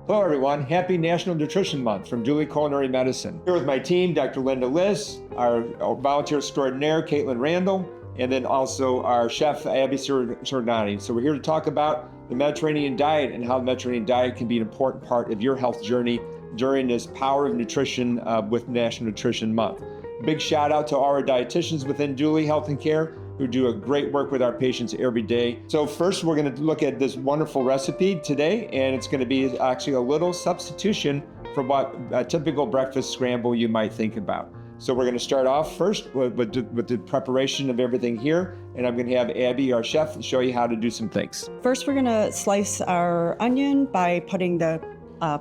Hello everyone, happy National Nutrition Month from Duly Culinary Medicine. Here with my team, Dr. Linda Liss, our volunteer extraordinaire, Kaitlyn Randall, and then also our chef, Abbie Cirignani. So we're here to talk about the Mediterranean diet and how the Mediterranean diet can be an important part of your health journey during this Power of Nutrition with National Nutrition Month. Big shout out to all our dietitians within Duly Health and Care who do a great work with our patients every day. So first we're gonna look at this wonderful recipe today, and it's gonna be actually a little substitution for what a typical breakfast scramble you might think about. So we're gonna start off first with the preparation of everything here, and I'm gonna have Abbie, our chef, show you how to do some things. First, we're gonna slice our onion by putting the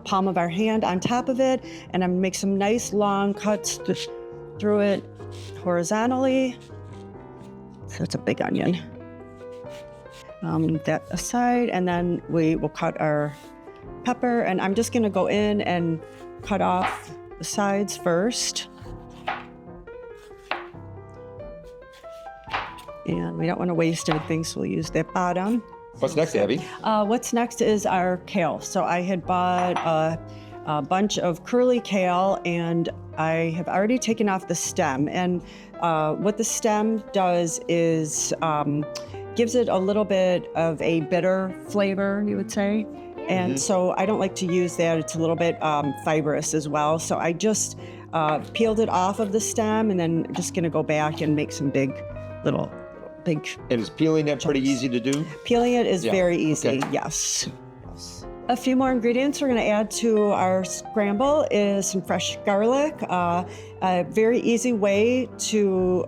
palm of our hand on top of it, and I'm gonna make some nice long cuts through it horizontally. So it's a big onion. That aside, and then we will cut our pepper, and I'm just gonna go in and cut off the sides first. And we don't wanna waste anything, so we'll use that bottom. What's next, Abbie? What's next is our kale. So I had bought a bunch of curly kale, and I have already taken off the stem. And what the stem does is gives it a little bit of a bitter flavor, you would say. And so I don't like to use that. It's a little bit fibrous as well. So I just peeled it off of the stem, and then just gonna go back and make some big. And is peeling it pretty easy to do? Peeling it is very easy, okay. Yes. A few more ingredients we're gonna add to our scramble is some fresh garlic. A very easy way to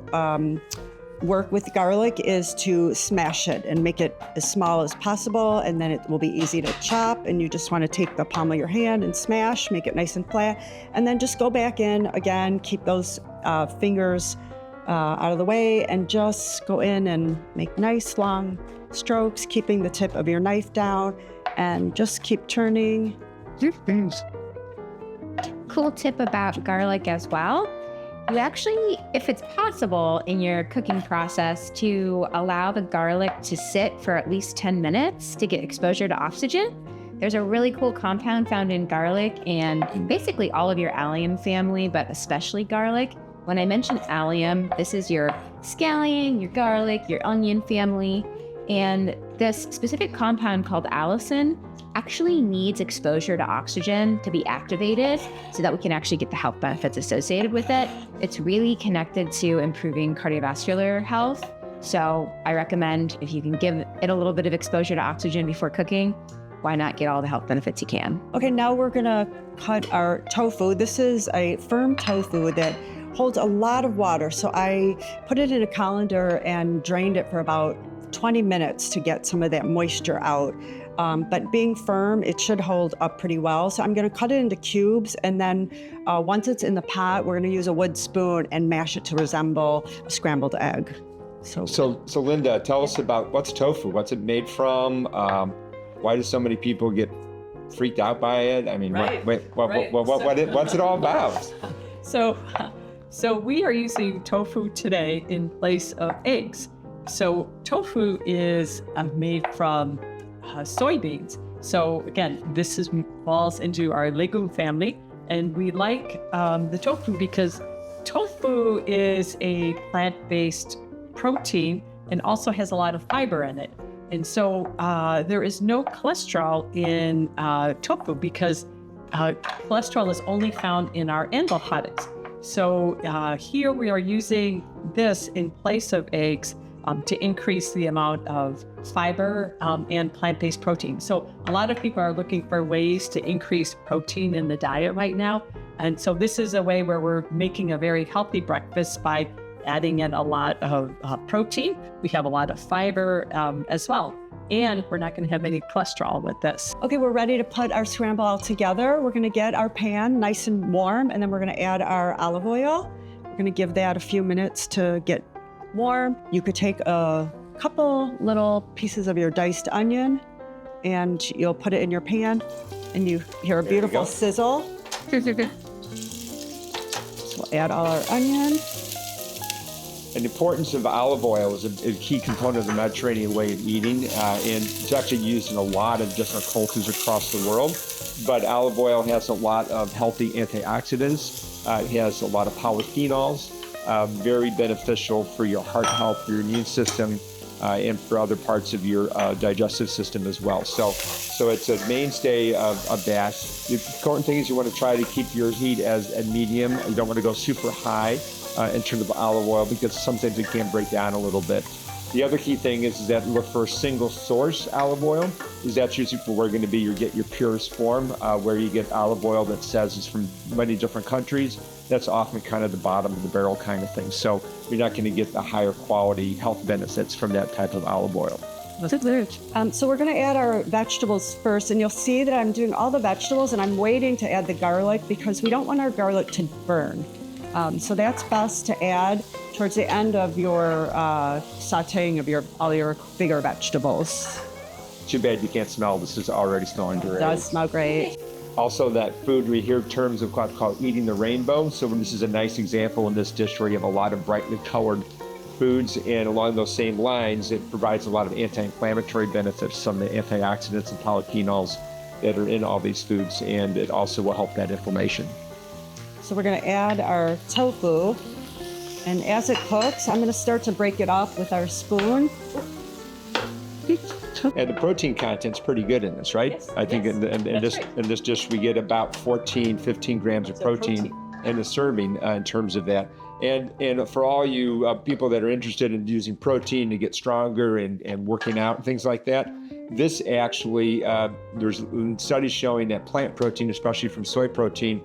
work with garlic is to smash it and make it as small as possible, and then it will be easy to chop, and you just wanna take the palm of your hand and smash, make it nice and flat, and then just go back in again, keep those fingers out of the way, and just go in and make nice long strokes, keeping the tip of your knife down, and just keep turning. Cool tip about garlic as well. You actually, if it's possible in your cooking process, to allow the garlic to sit for at least 10 minutes to get exposure to oxygen. There's a really cool compound found in garlic and basically all of your allium family, but especially garlic. When I mention allium, this is your scallion, your garlic, your onion family, and this specific compound called allicin actually needs exposure to oxygen to be activated so that we can actually get the health benefits associated with it. It's really connected to improving cardiovascular health. So I recommend if you can give it a little bit of exposure to oxygen before cooking, why not get all the health benefits you can? Okay, now we're gonna cut our tofu. This is a firm tofu that holds a lot of water. So I put it in a colander and drained it for about 20 minutes to get some of that moisture out. But being firm, it should hold up pretty well. So I'm gonna cut it into cubes, and then once it's in the pot, we're gonna use a wood spoon and mash it to resemble a scrambled egg. So Linda, tell us about what's tofu? What's it made from? Why do so many people get freaked out by it? I mean, what's it all about? So we are using tofu today in place of eggs. So tofu is made from soybeans. So again, this falls into our legume family, and we like the tofu because tofu is a plant-based protein and also has a lot of fiber in it. And so there is no cholesterol in tofu because cholesterol is only found in our animal products. So here we are using this in place of eggs to increase the amount of fiber and plant-based protein. So a lot of people are looking for ways to increase protein in the diet right now. And so this is a way where we're making a very healthy breakfast by adding in a lot of protein. We have a lot of fiber as well. And we're not gonna have any cholesterol with this. Okay, we're ready to put our scramble all together. We're gonna get our pan nice and warm, and then we're gonna add our olive oil. We're gonna give that a few minutes to get warm. You could take a couple little pieces of your diced onion, and you'll put it in your pan, and you hear a beautiful sizzle. So we'll add all our onion. And the importance of olive oil is a key component of the Mediterranean way of eating, and it's actually used in a lot of different cultures across the world. but olive oil has a lot of healthy antioxidants. It has a lot of polyphenols, very beneficial for your heart health, your immune system, and for other parts of your digestive system as well. So it's a mainstay of bass. The important thing is you want to try to keep your heat as a medium. You don't want to go super high in terms of olive oil because sometimes it can break down a little bit. The other key thing is that look for single source olive oil, is that's usually where we're going to be you get your purest form, where you get olive oil that says it's from many different countries. That's often kind of the bottom of the barrel kind of thing. So you're not going to get the higher quality health benefits from that type of olive oil. So we're going to add our vegetables first, and you'll see that I'm doing all the vegetables and I'm waiting to add the garlic because we don't want our garlic to burn. So that's best to add towards the end of your sauteing of all your bigger vegetables. Too bad you can't smell. This is already smelling great. It does smell great. Also, that food, we hear terms of what's called eating the rainbow. So this is a nice example in this dish where you have a lot of brightly colored foods, and along those same lines, it provides a lot of anti-inflammatory benefits, some of the antioxidants and polyphenols that are in all these foods, and it also will help that inflammation. So we're going to add our tofu, and as it cooks, I'm going to start to break it up with our spoon. And the protein content's pretty good in this, right? Yes, I think yes. in this dish we get about 15 grams of protein in a serving in terms of that. And for all you people that are interested in using protein to get stronger and working out and things like that, this actually, there's studies showing that plant protein, especially from soy protein,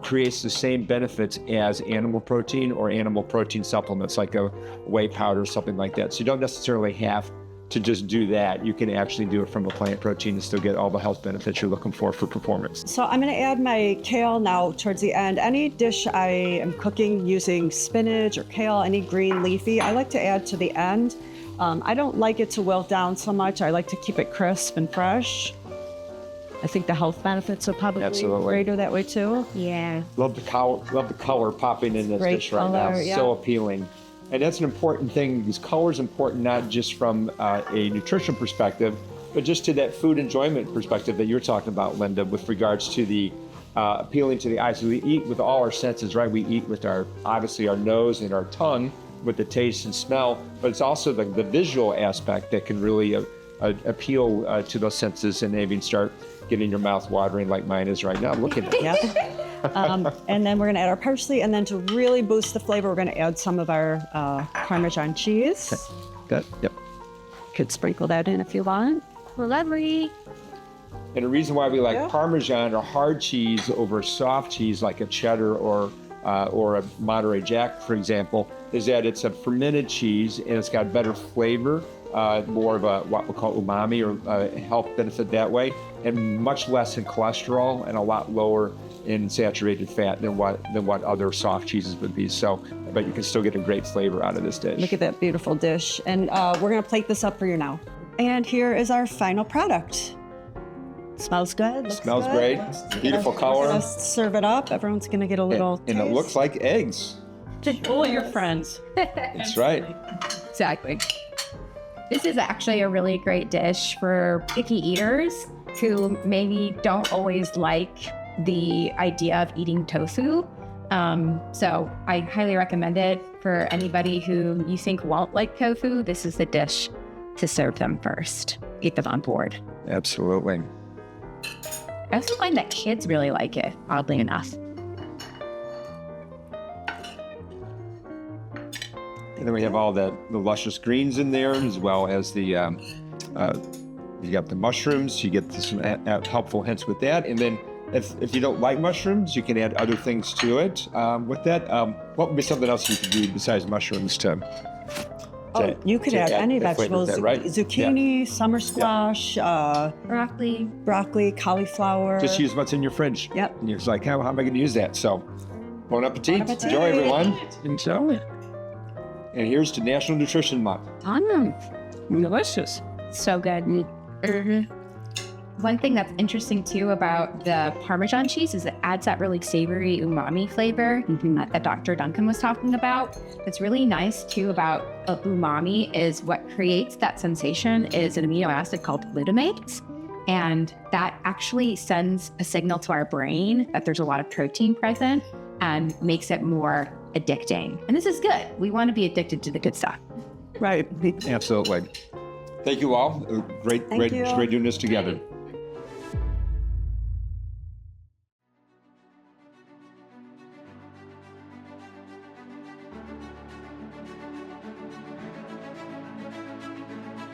creates the same benefits as animal protein or animal protein supplements like a whey powder or something like that. So you don't necessarily have to just do that. You can actually do it from a plant protein and still get all the health benefits you're looking for performance. So I'm going to add my kale now towards the end. Any dish I am cooking using spinach or kale, any green leafy, I like to add to the end. I don't like it to wilt down so much. I like to keep it crisp and fresh. I think the health benefits are probably greater that way too. Yeah. Love the color popping in this Great dish right color, now. yeah. So appealing. And that's an important thing, because color is important not just from a nutrition perspective, but just to that food enjoyment perspective that you're talking about, Linda, with regards to the appealing to the eyes. So we eat with all our senses, right? We eat with obviously our nose and our tongue with the taste and smell, but it's also the visual aspect that can really appeal to those senses and even start getting your mouth watering like mine is right now. Look at it. Yep. And then we're going to add our parsley, and then to really boost the flavor, we're going to add some of our Parmesan cheese. Good. Yep. Could sprinkle that in if you want. Lovely. And the reason why we like Parmesan or hard cheese over soft cheese like a cheddar or a Monterey Jack, for example, is that it's a fermented cheese and it's got better flavor, more of a what we call umami or health benefit that way, and much less in cholesterol and a lot lower in saturated fat than what other soft cheeses would be. So, but you can still get a great flavor out of this dish. Look at that beautiful dish. And we're going to plate this up for you now. And here is our final product. Smells good. Looks Smells good. great. Beautiful color. We're gonna serve it up. Everyone's going to get a little and it looks like eggs. All your friends. That's right. Exactly. This is actually a really great dish for picky eaters who maybe don't always like the idea of eating tofu. So I highly recommend it for anybody who you think won't like tofu. This is the dish to serve them first. Get them on board. Absolutely. I also find that kids really like it, oddly enough. And then we have all the luscious greens in there, as well as the you got the mushrooms. You get some helpful hints with that. And then if you don't like mushrooms, you can add other things to it. With that, what would be something else you could do besides mushrooms you could add any vegetables, that, right? Zucchini, summer squash, broccoli, cauliflower. Just use what's in your fridge. Yep. And you're just like, how am I going to use that? So, bon appetit. Bon appetit. Enjoy, everyone. Enjoy. And here's to National Nutrition Month. Delicious. So good. Mm-hmm. One thing that's interesting too about the Parmesan cheese is it adds that really savory umami flavor that Dr. Duncan was talking about. What's really nice too about umami is what creates that sensation is an amino acid called glutamate. And that actually sends a signal to our brain that there's a lot of protein present and makes it more addicting. And this is good. We want to be addicted to the good stuff. Right. Absolutely. Thank you all. Great Thank you. doing this together.